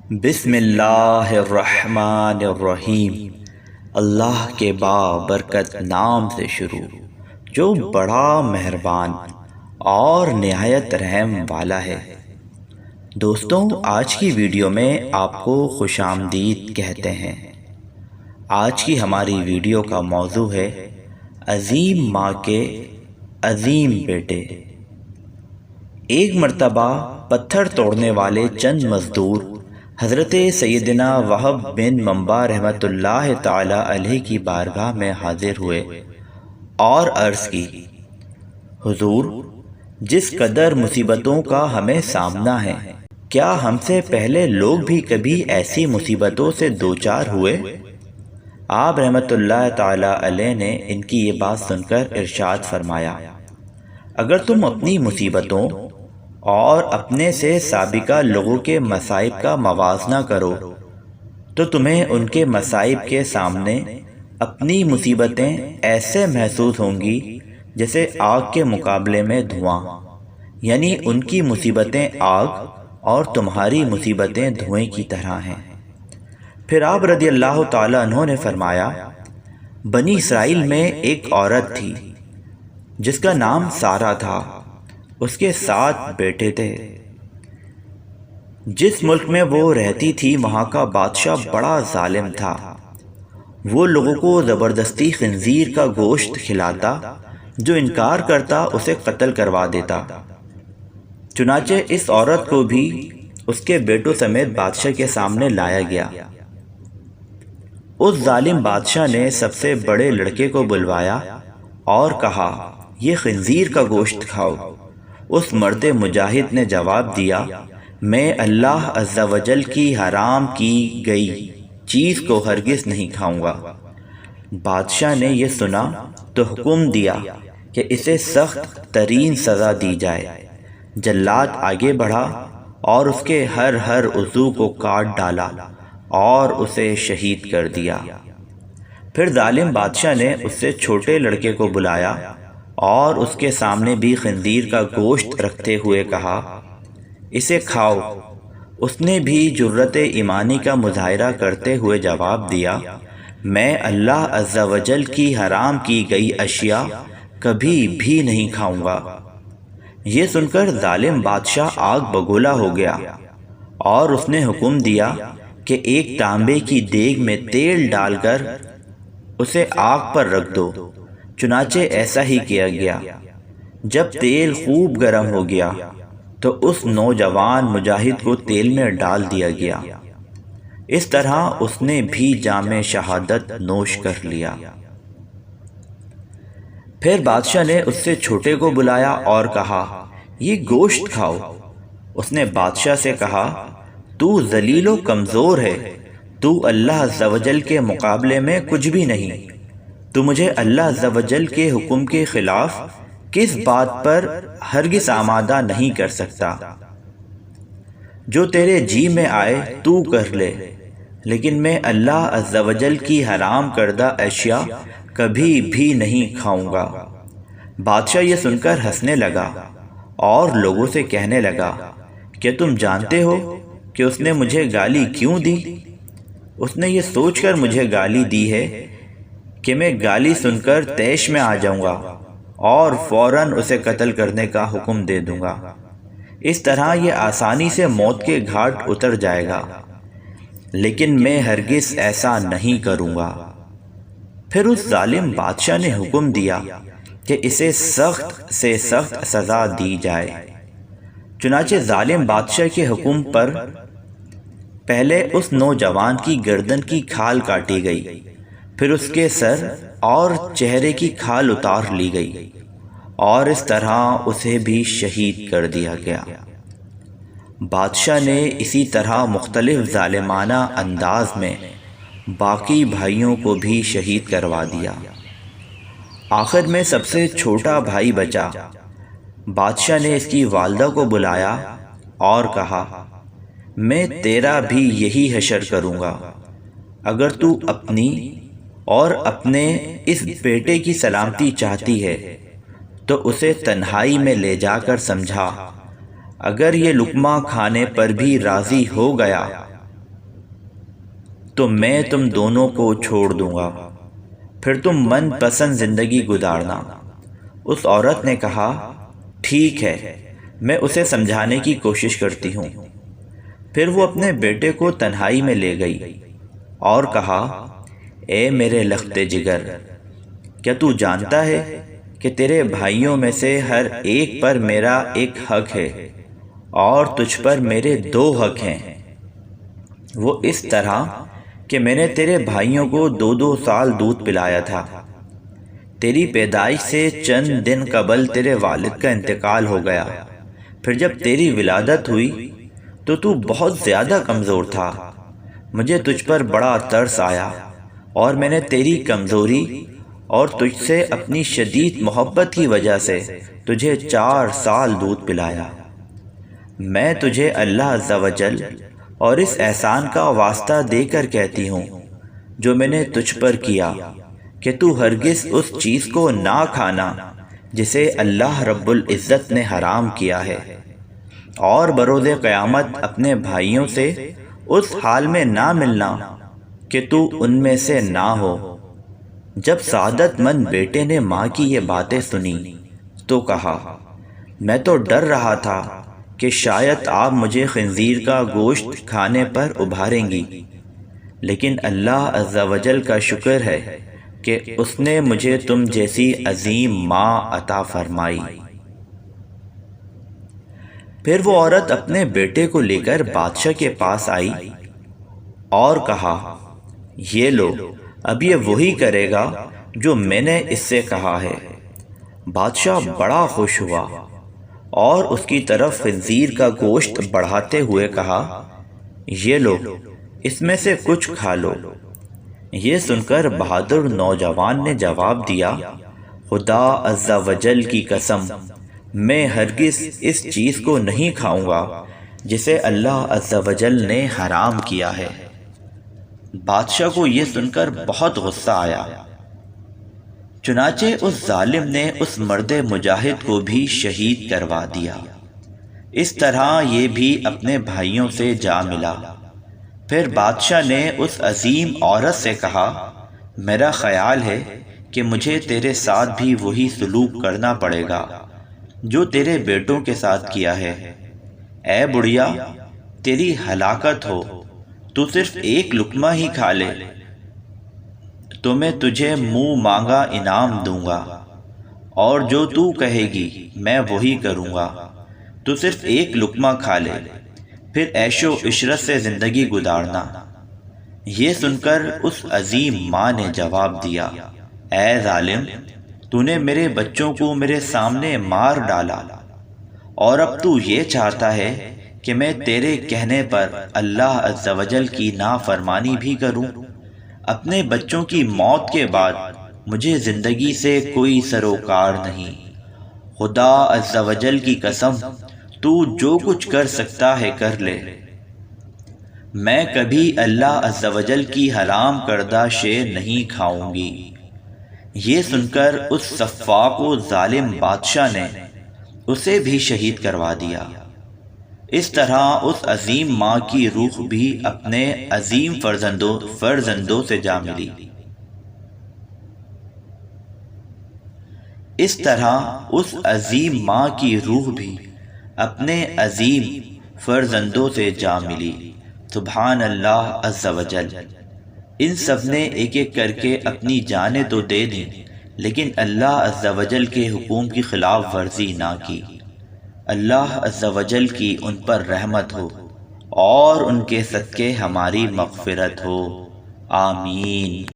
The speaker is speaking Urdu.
بسم اللہ الرحمن الرحیم۔ اللہ کے بابرکت نام سے شروع جو بڑا مہربان اور نہایت رحم والا ہے۔ دوستوں، آج کی ویڈیو میں آپ کو خوش آمدید کہتے ہیں۔ آج کی ہماری ویڈیو کا موضوع ہے عظیم ماں کے عظیم بیٹے۔ ایک مرتبہ پتھر توڑنے والے چند مزدور حضرت سیدنا وہب بن منبع رحمۃ اللہ تعالی علیہ کی بارگاہ میں حاضر ہوئے اور عرض کی، حضور، جس قدر مصیبتوں کا ہمیں سامنا ہے، کیا ہم سے پہلے لوگ بھی کبھی ایسی مصیبتوں سے دوچار ہوئے؟ آپ رحمۃ اللہ تعالی علیہ نے ان کی یہ بات سن کر ارشاد فرمایا، اگر تم اپنی مصیبتوں اور اپنے سے سابقہ لوگوں کے مصائب کا موازنہ کرو تو تمہیں ان کے مصائب کے سامنے اپنی مصیبتیں ایسے محسوس ہوں گی جیسے آگ کے مقابلے میں دھواں، یعنی ان کی مصیبتیں آگ اور تمہاری مصیبتیں دھوئیں کی طرح ہیں۔ پھر آپ رضی اللہ تعالیٰ عنہ نے فرمایا، بنی اسرائیل میں ایک عورت تھی جس کا نام سارہ تھا، اس کے 7 بیٹے تھے۔ جس ملک میں وہ رہتی تھی وہاں کا بادشاہ بڑا ظالم تھا، وہ لوگوں کو زبردستی خنزیر کا گوشت کھلاتا، جو انکار کرتا اسے قتل کروا دیتا۔ چنانچہ اس عورت کو بھی اس کے بیٹوں سمیت بادشاہ کے سامنے لایا گیا۔ اس ظالم بادشاہ نے سب سے بڑے لڑکے کو بلوایا اور کہا، یہ خنزیر کا گوشت کھاؤ۔ اس مرد مجاہد نے جواب دیا، میں اللہ عز و جل کی حرام کی گئی چیز کو ہرگز نہیں کھاؤں گا۔ بادشاہ نے یہ سنا تو حکم دیا کہ اسے سخت ترین سزا دی جائے۔ جلاد آگے بڑھا اور اس کے ہر عضو کو کاٹ ڈالا اور اسے شہید کر دیا۔ پھر ظالم بادشاہ نے اس سے چھوٹے لڑکے کو بلایا اور اس کے سامنے بھی خنزیر کا گوشت رکھتے ہوئے کہا، اسے کھاؤ۔ اس نے بھی جرأت ایمانی کا مظاہرہ کرتے ہوئے جواب دیا، میں اللہ عز و جل کی حرام کی گئی اشیاء کبھی بھی نہیں کھاؤں گا۔ یہ سن کر ظالم بادشاہ آگ بگولا ہو گیا اور اس نے حکم دیا کہ ایک تانبے کی دیگ میں تیل ڈال کر اسے آگ پر رکھ دو۔ چنانچہ ایسا ہی کیا گیا۔ جب تیل خوب گرم ہو گیا تو اس نوجوان مجاہد کو تیل میں ڈال دیا گیا۔ اس طرح اس نے بھی جام شہادت نوش کر لیا۔ پھر بادشاہ نے اس سے چھوٹے کو بلایا اور کہا، یہ گوشت کھاؤ۔ اس نے بادشاہ سے کہا، تو ذلیل و کمزور ہے، تو اللہ عز و جل کے مقابلے میں کچھ بھی نہیں۔ تو مجھے اللہ عز و جل کے حکم کے خلاف کس بات پر ہرگز آمادہ نہیں کر سکتا؟ جو تیرے جی میں آئے تو کر لے، لیکن میں اللہ عز و جل کی حرام کردہ اشیاء کبھی بھی نہیں کھاؤں گا۔ بادشاہ یہ سن کر ہنسنے لگا اور لوگوں سے کہنے لگا، کیا تم جانتے ہو کہ اس نے مجھے گالی کیوں دی؟ اس نے یہ سوچ کر مجھے گالی دی ہے کہ میں گالی سن کر طیش میں آ جاؤں گا اور فوراً اسے قتل کرنے کا حکم دے دوں گا۔ اس طرح یہ آسانی سے موت کے گھاٹ اتر جائے گا، لیکن میں ہرگز ایسا نہیں کروں گا۔ پھر اس ظالم بادشاہ نے حکم دیا کہ اسے سخت سے سخت سزا دی جائے۔ چنانچہ ظالم بادشاہ کے حکم پر پہلے اس نوجوان کی گردن کی کھال کاٹی گئی، پھر اس کے سر اور چہرے کی کھال اتار لی گئی اور اس طرح اسے بھی شہید کر دیا گیا۔ بادشاہ نے اسی طرح مختلف ظالمانہ انداز میں باقی بھائیوں کو بھی شہید کروا دیا۔ آخر میں سب سے چھوٹا بھائی بچا۔ بادشاہ نے اس کی والدہ کو بلایا اور کہا، میں تیرا بھی یہی حشر کروں گا۔ اگر تو اپنی اور اپنے اس بیٹے کی سلامتی چاہتی ہے تو اسے تنہائی میں لے جا کر سمجھا، اگر یہ لقمہ کھانے پر بھی راضی ہو گیا تو میں تم دونوں کو چھوڑ دوں گا، پھر تم من پسند زندگی گزارنا۔ اس عورت نے کہا ٹھیک ہے، میں اسے سمجھانے کی کوشش کرتی ہوں۔ پھر وہ اپنے بیٹے کو تنہائی میں لے گئی اور کہا اے میرے لخت جگر، کیا تو جانتا ہے کہ تیرے بھائیوں میں سے ہر ایک پر میرا ایک حق ہے اور تجھ پر میرے 2 حق ہیں؟ وہ اس طرح کہ میں نے تیرے بھائیوں کو 2 سال دودھ پلایا تھا۔ تیری پیدائش سے چند دن قبل تیرے والد کا انتقال ہو گیا۔ پھر جب تیری ولادت ہوئی تو بہت زیادہ کمزور تھا۔ مجھے تجھ پر بڑا ترس آیا اور میں نے تیری کمزوری اور تجھ سے اپنی شدید محبت کی وجہ سے تجھے 4 سال دودھ پلایا۔ میں تجھے اللہ عز و جل اور اس احسان کا واسطہ دے کر کہتی ہوں جو میں نے تجھ پر کیا کہ تو ہرگز اس چیز کو نہ کھانا جسے اللہ رب العزت نے حرام کیا ہے، اور بروز قیامت اپنے بھائیوں سے اس حال میں نہ ملنا کہ تو ان میں سے نہ ہو۔ جب سعادت مند بیٹے نے ماں کی یہ باتیں سنی تو کہا میں تو ڈر رہا تھا کہ شاید آپ مجھے خنزیر کا گوشت کھانے پر ابھاریں گی، لیکن اللہ عز و جل کا شکر ہے کہ اس نے مجھے تم جیسی عظیم ماں عطا فرمائی۔ پھر وہ عورت اپنے بیٹے کو لے کر بادشاہ کے پاس آئی اور کہا یہ لو، اب یہ وہی کرے گا جو میں نے اس سے کہا ہے۔ بادشاہ بڑا خوش ہوا اور اس کی طرف خنزیر کا گوشت بڑھاتے ہوئے کہا یہ لو، اس میں سے کچھ کھا لو۔ یہ سن کر بہادر نوجوان نے جواب دیا خدا عز و جل کی قسم، میں ہرگز اس چیز کو نہیں کھاؤں گا جسے اللہ عز و جل نے حرام کیا ہے۔ بادشاہ کو یہ سن کر بہت غصہ آیا، چنانچہ اس ظالم نے اس مرد مجاہد کو بھی شہید کروا دیا۔ اس طرح یہ بھی اپنے بھائیوں سے جا ملا۔ پھر بادشاہ نے اس عظیم عورت سے کہا میرا خیال ہے کہ مجھے تیرے ساتھ بھی وہی سلوک کرنا پڑے گا جو تیرے بیٹوں کے ساتھ کیا ہے۔ اے بڑھیا، تیری ہلاکت ہو، تو صرف ایک لقمہ ہی کھا لے تو میں تجھے منہ مانگا انعام دوں گا، اور جو تو کہے گی میں وہی کروں گا۔ تو صرف ایک لقمہ کھا لے، پھر عیش و عشرت سے زندگی گزارنا۔ یہ سن کر اس عظیم ماں نے جواب دیا اے ظالم، تو نے میرے بچوں کو میرے سامنے مار ڈالا، اور اب تو یہ چاہتا ہے کہ میں تیرے کہنے پر اللہ عز و جل کی نافرمانی بھی کروں۔ اپنے بچوں کی موت کے بعد مجھے زندگی سے کوئی سروکار نہیں۔ خدا عز و جل کی قسم، تو جو کچھ کر سکتا ہے کر لے، میں کبھی اللہ عز و جل کی حرام کردہ شے نہیں کھاؤں گی۔ یہ سن کر اس سفاک و ظالم بادشاہ نے اسے بھی شہید کروا دیا۔ اس طرح اس عظیم ماں کی روح بھی اپنے عظیم فرزندوں سے جا ملی۔ اس طرح اس عظیم ماں کی روح بھی اپنے عظیم فرزندوں سے جا ملی۔ سبحان اللہ عز و جل۔ ان سب نے ایک ایک کر کے اپنی جانیں تو دے دیں، لیکن اللہ عز و جل کے حکم کی خلاف ورزی نہ کی۔ اللہ عز و جل کی ان پر رحمت ہو اور ان کے صدقے ہماری مغفرت ہو، آمین۔